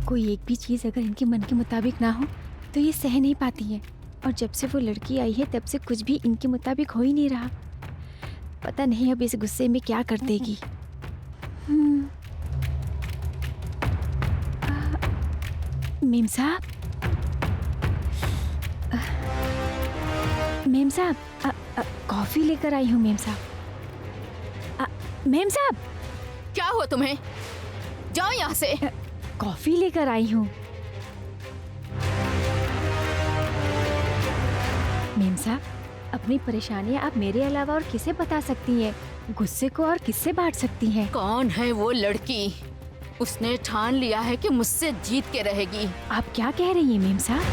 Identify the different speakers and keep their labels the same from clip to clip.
Speaker 1: कोई एक भी चीज अगर इनके मन के मुताबिक ना हो तो ये सह नहीं पाती है। और जब से वो लड़की आई है तब से कुछ भी इनके मुताबिक हो ही नहीं रहा। पता नहीं अब इस गुस्से में क्या कर देगी। मेम साहब, मेम साहब, कॉफी लेकर आई हूँ मेम साहब। मेम साहब,
Speaker 2: क्या हुआ तुम्हें? जाओ यहाँ से।
Speaker 1: कॉफी लेकर आई हूँ। मेम साहब, अपनी परेशानियाँ आप मेरे अलावा और किसे बता सकती हैं? गुस्से को और किससे बांट सकती हैं?
Speaker 2: कौन है वो लड़की? उसने ठान लिया है कि मुझसे जीत के रहेगी।
Speaker 1: आप क्या कह रही हैं मेम साहब?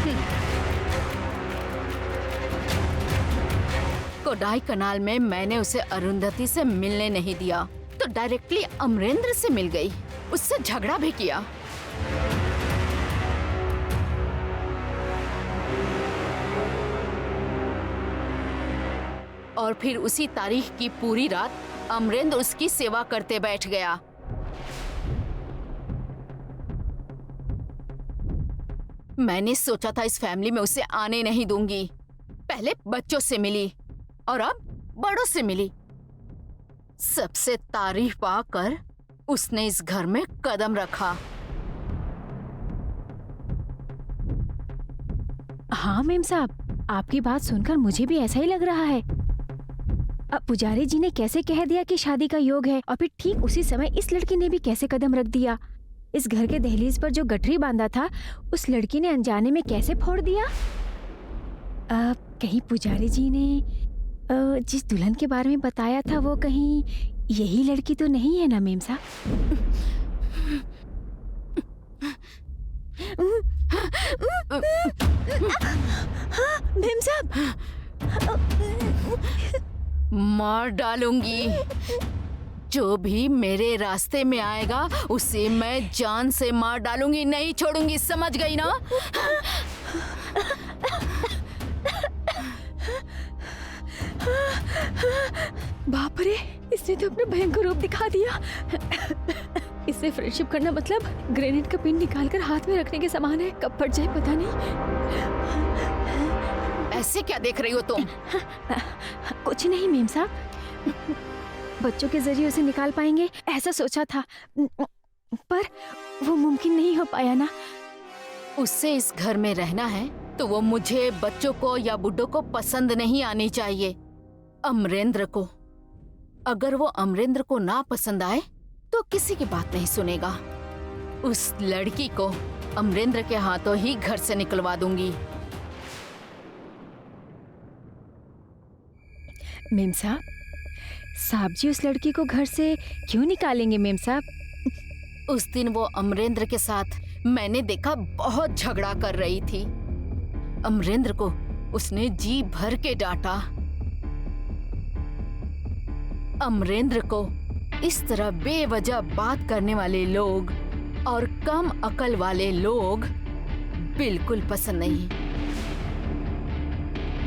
Speaker 2: कोडाई कनाल में मैंने उसे अरुंधति से मिलने नहीं दिया तो डायरेक्टली अमरेंद्र से मिल गई, उससे झगड़ा भी किया। और फिर उसी तारीख की पूरी रात अमरेंद्र उसकी सेवा करते बैठ गया। मैंने सोचा था इस फैमिली में उसे आने नहीं दूंगी। पहले बच्चों से मिली और अब बड़ों से मिली। सबसे तारीफ पाकर उसने इस घर में कदम रखा।
Speaker 1: हाँ मेम साहब, आपकी बात सुनकर मुझे भी ऐसा ही लग रहा है। अब पुजारी जी ने कैसे कह दिया कि शादी का योग है और फिर ठीक उसी समय इस लड़की ने भी कैसे कदम रख दिया। इस घर के दहलीज पर जो गठरी बांधा था उस लड़की ने अनजाने में कैसे फोड़ दिया। कहीं पुजारी जी ने जिस दुल्हन के बारे में बताया था वो कहीं यही लड़की तो नहीं है ना मेम साहब? मेम साहब,
Speaker 2: मार डालूंगी। जो भी मेरे रास्ते में आएगा उसे मैं जान से मार डालूंगी, नहीं छोड़ूंगी, समझ गई ना?
Speaker 1: बाप रे, इसने तो अपना भयंकर रूप दिखा दिया। इससे फ्रेंडशिप करना मतलब ग्रेनेड का पिन निकालकर हाथ में रखने के समान है। कब फट जाए पता नहीं।
Speaker 2: ऐसे क्या देख रही हो तुम?
Speaker 1: कुछ नहीं मेम साहब, बच्चों के जरिए उसे निकाल पाएंगे ऐसा सोचा था, पर वो मुमकिन नहीं हो पाया ना।
Speaker 2: उससे इस घर में रहना है तो वो मुझे, बच्चों को या बुड्ढों को पसंद नहीं आनी चाहिए। अमरेंद्र को, अगर वो अमरेंद्र को ना पसंद आए तो किसी की बात नहीं सुनेगा। उस लड़की को अमरेंद्र के हाथों ही घर से निकलवा दूंगी।
Speaker 1: मेम साहब, साहब जी उस लड़की को घर से क्यों निकालेंगे मेम साहब?
Speaker 2: उस दिन वो अमरेंद्र के साथ मैंने देखा बहुत झगड़ा कर रही थी। अमरेंद्र को उसने जी भर के डांटा। अमरेंद्र को इस तरह बेवजह बात करने वाले लोग और कम अकल वाले लोग बिल्कुल पसंद नहीं।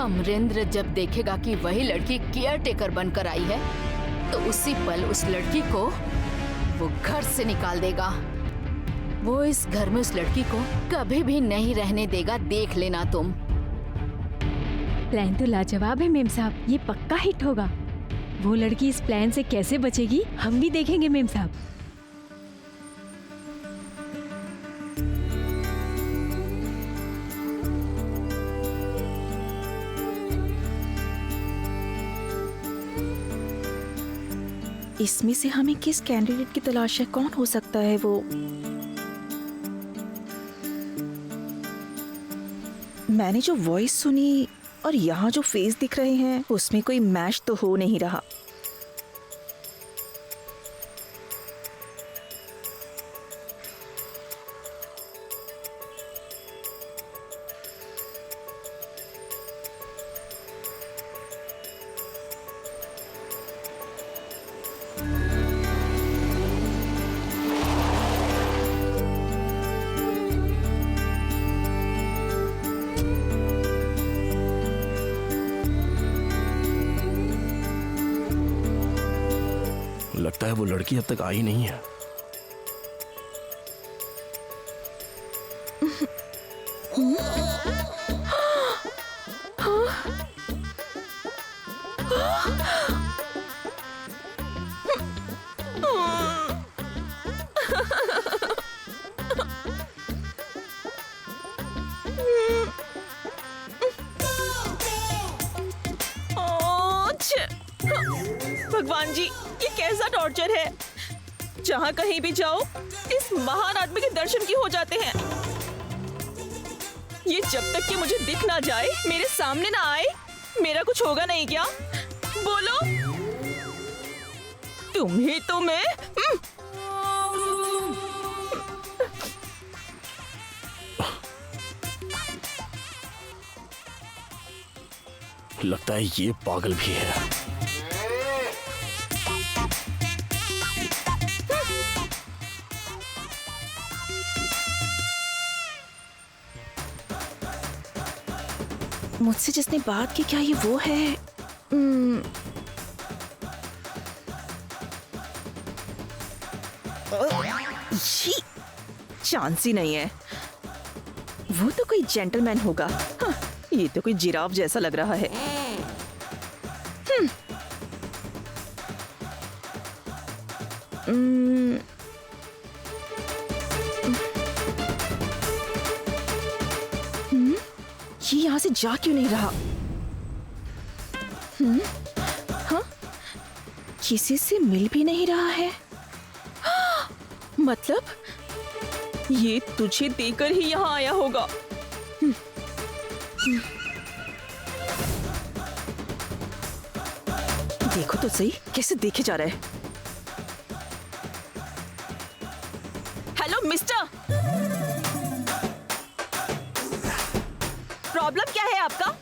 Speaker 2: अमरेंद्र जब देखेगा कि वही लड़की केयर टेकर बनकर आई है तो उसी पल उस लड़की को वो घर से निकाल देगा। वो इस घर में उस लड़की को कभी भी नहीं रहने देगा, देख लेना तुम।
Speaker 1: प्लान तो लाजवाब है मेम साहब, ये पक्का हिट होगा। वो लड़की इस प्लान से कैसे बचेगी हम भी देखेंगे मेम साहब।
Speaker 3: इसमें से हमें किस कैंडिडेट की तलाश है? कौन हो सकता है वो? मैंने जो वॉइस सुनी और यहाँ जो फेस दिख रहे हैं उसमें कोई मैच तो हो नहीं रहा।
Speaker 4: वो लड़की अब तक आई नहीं है।
Speaker 3: भगवान जी, ये कैसा टॉर्चर है। जहाँ कहीं भी जाओ इस महान आदमी के दर्शन क्यों हो जाते हैं। ये जब तक कि मुझे दिख ना जाए, मेरे सामने ना आए, मेरा कुछ होगा नहीं क्या? बोलो। तुम्हें तो मैं
Speaker 4: लगता है ये पागल भी है।
Speaker 3: मुझसे जिसने बात की, क्या ये वो है? ये चांस ही नहीं है। वो तो कोई जेंटलमैन होगा। हाँ, ये तो कोई जिराफ जैसा लग रहा है। ये यहाँ से जा क्यों नहीं रहा? हाँ? किसी से मिल भी नहीं रहा है। मतलब ये तुझे देकर ही यहाँ आया होगा। देखो तो सही कैसे देखे जा रहा है। हेलो मिस्टर, प्रॉब्लम क्या है आपका?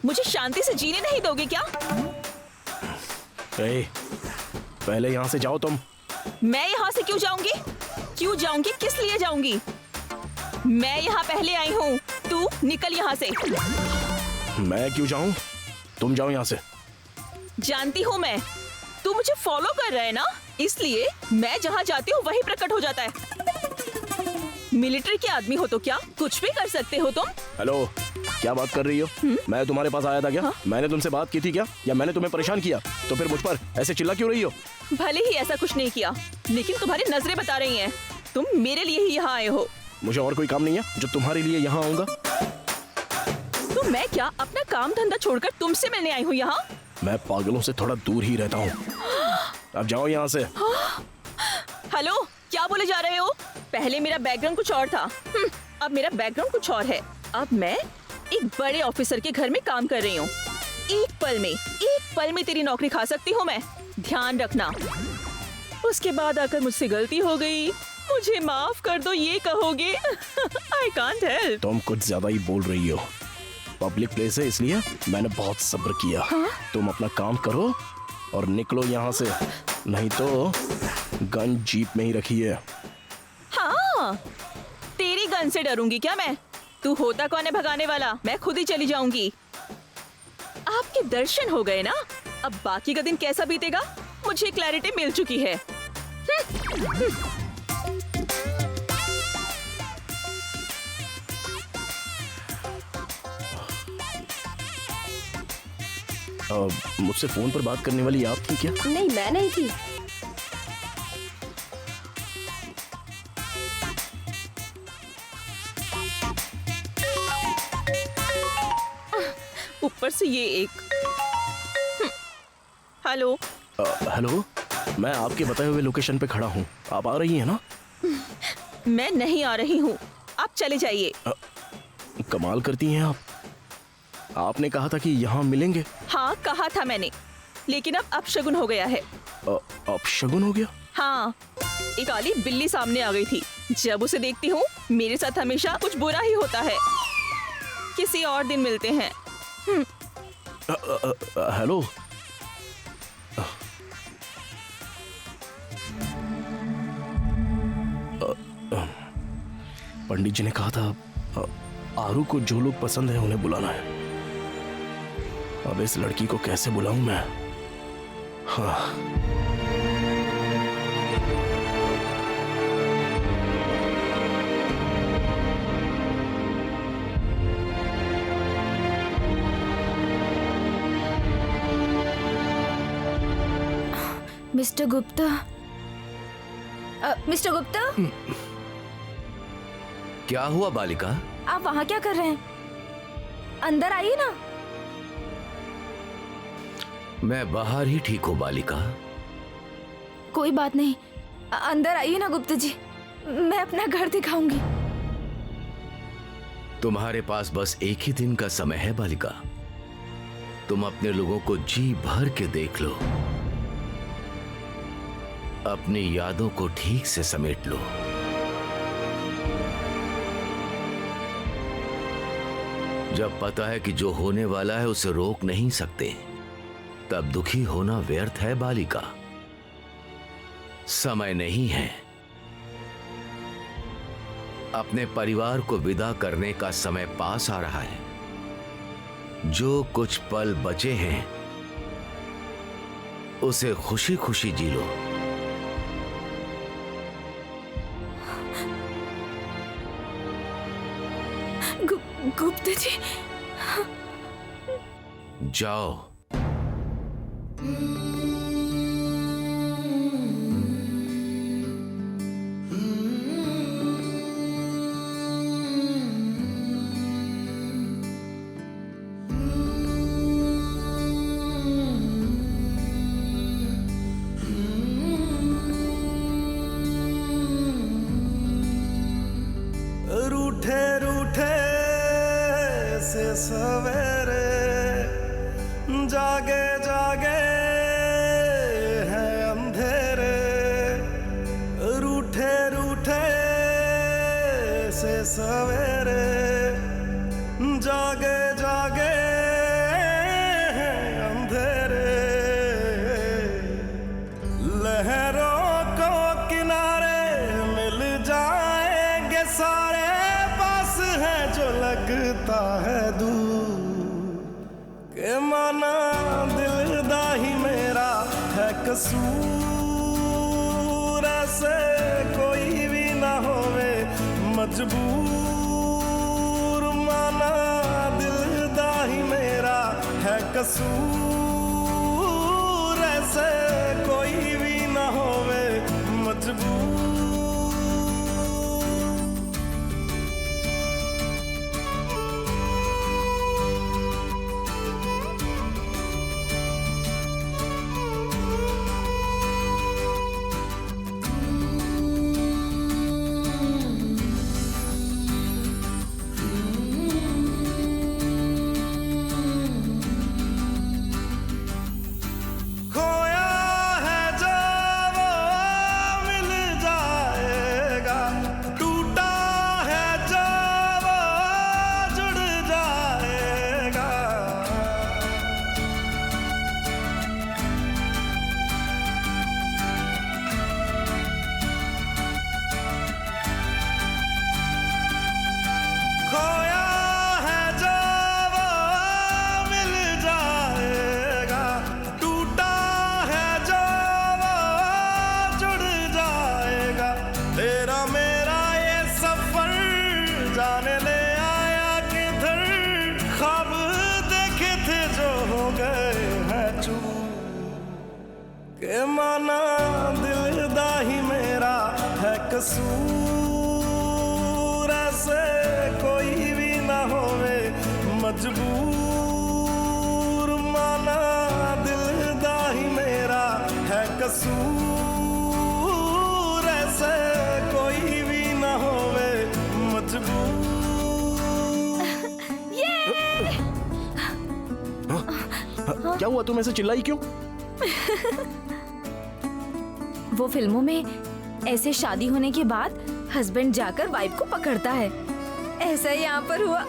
Speaker 3: मुझे शांति से जीने नहीं दोगे क्या?
Speaker 4: पहले यहाँ से जाओ तुम।
Speaker 3: मैं यहाँ से क्यों जाऊंगी? क्यों जाऊंगी? किस लिए जाऊंगी? मैं यहाँ पहले आई हूँ। तू निकल यहाँ से।
Speaker 4: मैं क्यों जाऊँ? तुम जाओ यहाँ से।
Speaker 3: जानती हूँ मैं, तू मुझे फॉलो कर रहा है ना, इसलिए मैं जहाँ जाती हूँ वही प्रकट हो जाता है। मिलिट्री के आदमी हो तो क्या कुछ भी कर सकते हो तुम?
Speaker 4: हेलो, क्या बात कर रही हो? मैं तुम्हारे पास आया था क्या? मैंने तुमसे बात की थी क्या? या मैंने तुम्हें परेशान किया? तो फिर मुझ पर ऐसे चिल्ला क्यों रही हो?
Speaker 3: भले ही ऐसा कुछ नहीं किया, लेकिन तुम्हारी नजरें बता रही हैं, तुम मेरे लिए ही यहाँ आए हो।
Speaker 4: मुझे और कोई काम नहीं है जो तुम्हारे लिए यहाँ आऊंगा?
Speaker 3: तो मैं क्या अपना काम धंधा छोड़कर तुमसे मिलने आई हूँ यहाँ?
Speaker 4: मैं पागलों से थोड़ा दूर ही रहता हूँ। अब जाओ यहाँ से।
Speaker 3: हेलो, क्या बोले जा रहे हो? पहले मेरा बैकग्राउंड कुछ और था, अब मेरा बैकग्राउंड कुछ और है। अब मैं एक बड़े ऑफिसर के घर में काम कर रही हूँ। एक पल में तेरी नौकरी खा सकती हूँ मैं, ध्यान रखना। उसके बाद आकर मुझसे गलती हो गई, मुझे माफ कर दो ये कहोगे? I can't help.
Speaker 4: तुम कुछ ज्यादा ही बोल रही हो। पब्लिक प्लेस है इसलिए मैंने बहुत सब्र किया। तुम अपना काम करो और निकलो यहाँ से, नहीं तो गन जीप में ही रखी है।
Speaker 3: हाँ, तेरी गन से डरूंगी क्या मैं? तू होता कौन है भगाने वाला? मैं खुद ही चली जाऊंगी। आपके दर्शन हो गए ना, अब बाकी का दिन कैसा बीतेगा मुझे क्लैरिटी मिल चुकी है।
Speaker 4: मुझसे फोन पर बात करने वाली आप थी क्या?
Speaker 1: नहीं, मैं नहीं थी।
Speaker 3: ऊपर से ये एक। हेलो।
Speaker 4: हेलो, मैं आपके बताए हुए लोकेशन पे खड़ा हूँ। आप आ रही हैं ना?
Speaker 3: मैं नहीं आ रही हूँ, आप चले जाइए।
Speaker 4: कमाल करती हैं आप। आपने कहा था कि यहाँ मिलेंगे।
Speaker 3: हाँ, कहा था मैंने, लेकिन अब अपशगुन हो गया है।
Speaker 4: अपशगुन हो गया?
Speaker 3: हाँ, एक काली बिल्ली सामने आ गई थी। जब उसे देखती हूँ मेरे साथ हमेशा कुछ बुरा ही होता है। किसी और दिन मिलते हैं।
Speaker 4: हेलो, पंडित जी ने कहा था आरू को जो लोग पसंद है उन्हें बुलाना है। अब इस लड़की को कैसे बुलाऊं मैं? हाँ।
Speaker 1: मिस्टर गुप्ता, मिस्टर गुप्ता,
Speaker 5: क्या हुआ बालिका?
Speaker 1: आप वहाँ क्या कर रहे हैं? अंदर आइए ना।
Speaker 5: मैं बाहर ही ठीक हूँ बालिका।
Speaker 1: कोई बात नहीं, अंदर आइए ना गुप्ता जी, मैं अपना घर दिखाऊंगी।
Speaker 5: तुम्हारे पास बस एक ही दिन का समय है बालिका। तुम अपने लोगों को जी भर के देख लो, अपनी यादों को ठीक से समेट लो। जब पता है कि जो होने वाला है उसे रोक नहीं सकते, तब दुखी होना व्यर्थ है बालिका। समय नहीं है, अपने परिवार को विदा करने का समय पास आ रहा है। जो कुछ पल बचे हैं उसे खुशी खुशी जी लो।
Speaker 1: गुप्ता जी,
Speaker 5: जाओ।
Speaker 6: रूठे रूठे से सवेरे, जागे जागे हैं अंधेरे। रूठे रूठे से सवेरे, जागे जागे हैं अंधेरे। लहरों को किनारे मिल जाएंगे सारे, पास है जो लगता है दूर। के माना दिलदा ही मेरा है कसूर, ऐसे कोई भी ना होवे मजबूर। माना दिलदा ही मेरा है कसूर, ऐसे कोई भी ना होवे मजबूर। खोया है जो वो मिल जाएगा, टूटा है जो वो जुड़ जाएगा। खोया है जो वो मिल जाएगा, टूटा है जो वो जुड़ जाएगा। तेरा मेरा ये सफर जाने ले आया किधर, ख्वाब देखे थे जो हो गए हैं चूर। के माना दिलदा ही मेरा है कसूर, ऐसे कोई भी ना होवे मजबूर। माना दिलदा ही मेरा है कसूर, ऐसे कोई भी ना होवे मजबूर।
Speaker 4: क्या हुआ, तुम ऐसे चिल्लाई क्यों?
Speaker 1: वो फिल्मों में ऐसे शादी होने के बाद हस्बैंड जाकर वाइफ को पकड़ता है, ऐसा ही यहाँ पर हुआ।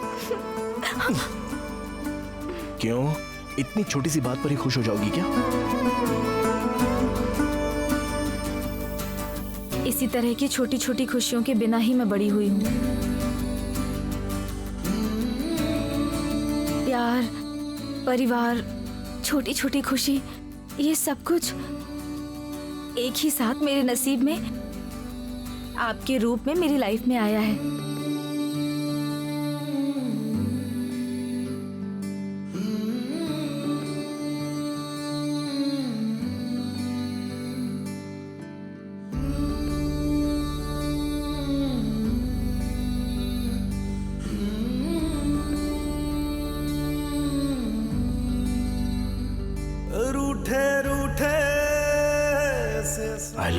Speaker 4: क्यों, इतनी छोटी सी बात पर ही खुश हो जाओगी क्या?
Speaker 1: इसी तरह की छोटी छोटी खुशियों के बिना ही मैं बड़ी हुई हूँ। प्यार, परिवार, छोटी छोटी खुशी, ये सब कुछ एक ही साथ मेरे नसीब में आपके रूप में मेरी लाइफ में आया है।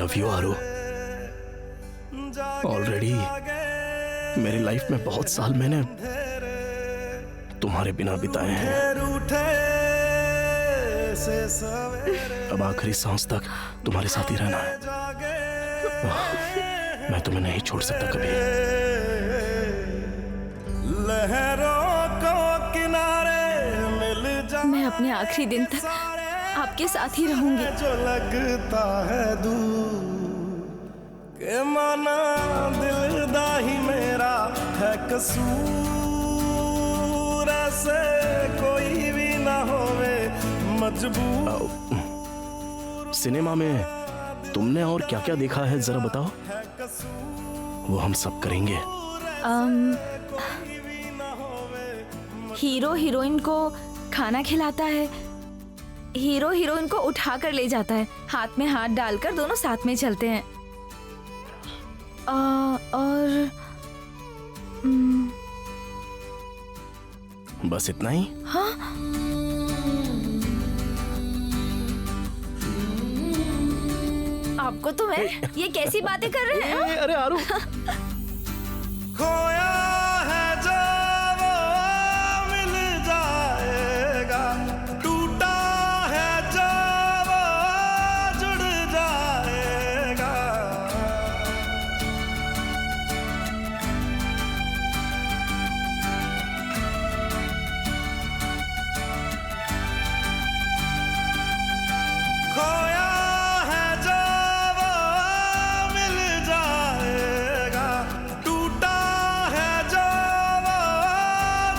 Speaker 4: Love you Aru. ऑलरेडी मेरी लाइफ में बहुत साल मैंने तुम्हारे बिना बिताए हैं। अब आखिरी सांस तक तुम्हारे साथ ही रहना है। मैं तुम्हें नहीं छोड़ सकता कभी।
Speaker 6: लहरों को किनारे मिल जा,
Speaker 1: मैं अपने आखिरी दिन तक आपके साथ ही रहूंगी।
Speaker 6: जो लगता है दूर के माना दिलदा ही मेरा है कसूर, ऐसे कोई भी ना होवे मजबूर।
Speaker 4: सिनेमा में तुमने और क्या क्या देखा है जरा बताओ, वो हम सब करेंगे।
Speaker 1: हीरो हीरोइन को खाना खिलाता है, हीरो हीरोइन को उठा कर ले जाता है, हाथ में हाथ डालकर दोनों साथ में चलते हैं। और
Speaker 4: बस इतना ही?
Speaker 1: हाँ, आपको तो मैं ये कैसी बातें कर रहे हैं?
Speaker 4: अरे आरू
Speaker 6: खोया है जो वो मिल जाएगा, टूटा है जो वो जुड़ जाएगा। खोया है जो वो मिल जाएगा, टूटा है जो वो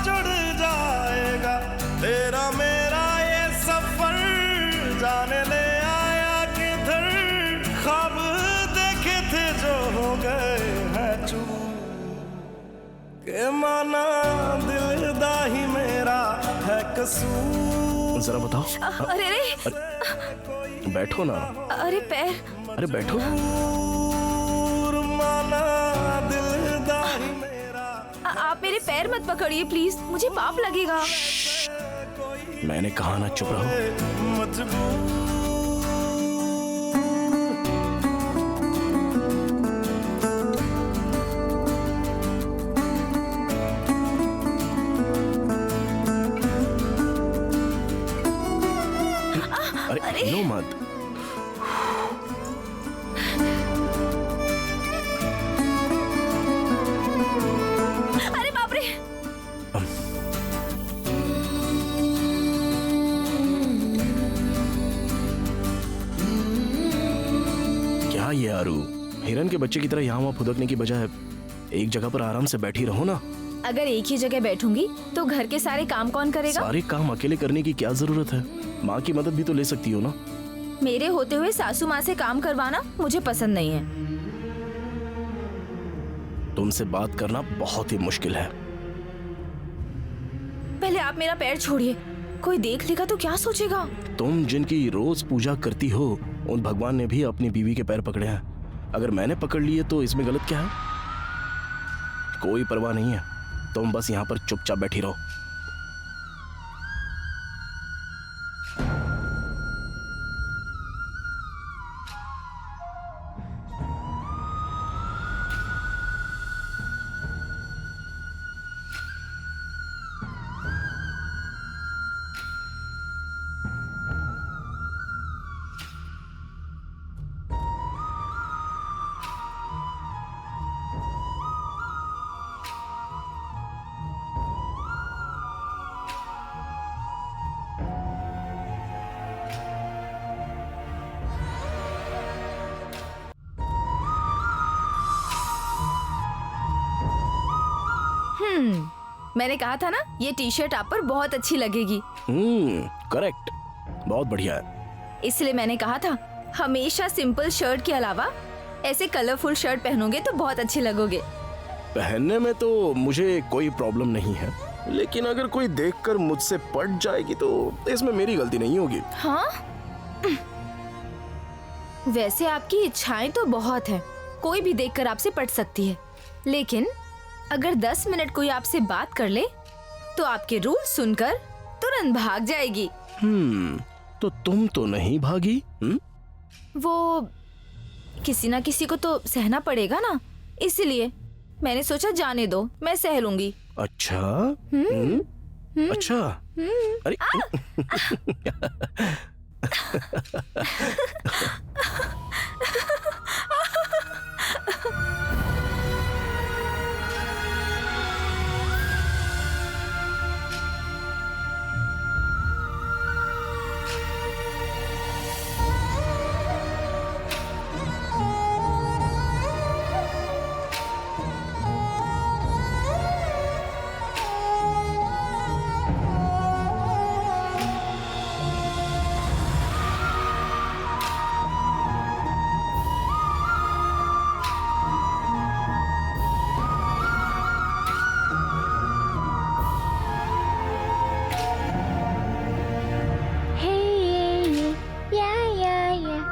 Speaker 6: जुड़ जाएगा। तेरा मेरा ये सफर जाने ले आया किधर, ख्वाब देखे थे जो हो गए हैं चूर, के माना दिलदा ही मेरा है कसूर।
Speaker 4: जरा बताओ।
Speaker 1: अरे अरे
Speaker 4: बैठो ना।
Speaker 1: अरे पैर।
Speaker 4: अरे बैठो।
Speaker 6: माना दिलदा ही मेरा।
Speaker 1: आप मेरे पैर मत पकड़िए प्लीज, मुझे पाप लगेगा।
Speaker 4: मैंने कहा ना चुप रहो।
Speaker 6: मजबूर
Speaker 4: अरे नो मत।
Speaker 1: अरे बाप रे।
Speaker 4: क्या ये आरू, हिरन के बच्चे की तरह यहाँ वहाँ फुदकने की बजाय एक जगह पर आराम से बैठी रहो ना।
Speaker 1: अगर एक ही जगह बैठूंगी तो घर के सारे काम कौन करेगा?
Speaker 4: सारे काम अकेले करने की क्या जरूरत है? माँ की मदद भी तो ले सकती हो ना।
Speaker 1: मेरे होते हुए सासू माँ से काम करवाना मुझे पसंद नहीं है।
Speaker 4: तुमसे बात करना बहुत ही मुश्किल है।
Speaker 1: पहले आप मेरा पैर छोड़िए, कोई देख लेगा तो क्या सोचेगा?
Speaker 4: तुम जिनकी रोज पूजा करती हो उन भगवान ने भी अपनी बीवी के पैर पकड़े हैं। अगर मैंने पकड़ लिए तो इसमें गलत क्या है? कोई परवाह नहीं है, तुम बस यहाँ पर चुपचाप बैठी रहो।
Speaker 1: मैंने कहा था ना, ये टी शर्ट आप पर बहुत अच्छी लगेगी।
Speaker 4: करेक्ट, बहुत बढ़िया है।
Speaker 1: इसलिए मैंने कहा था, हमेशा सिंपल शर्ट के अलावा ऐसे कलरफुल शर्ट पहनोगे तो बहुत अच्छे लगोगे।
Speaker 4: पहनने में तो मुझे कोई प्रॉब्लम नहीं है, लेकिन अगर कोई देखकर मुझसे पट जाएगी तो इसमें मेरी गलती नहीं होगी।
Speaker 1: हाँ? वैसे आपकी इच्छाएं तो बहुत है, कोई भी देखकर आपसे पट सकती है, लेकिन अगर 10 मिनट कोई आपसे बात कर ले तो आपके रूल सुनकर तुरंत भाग जाएगी।
Speaker 4: तो तुम तो नहीं भागी?
Speaker 1: वो
Speaker 7: किसी ना किसी को तो सहना पड़ेगा ना, इसलिए मैंने सोचा जाने दो, मैं सह लूंगी।
Speaker 4: अच्छा अच्छा अरे
Speaker 1: Hey, yeah, yeah, yeah.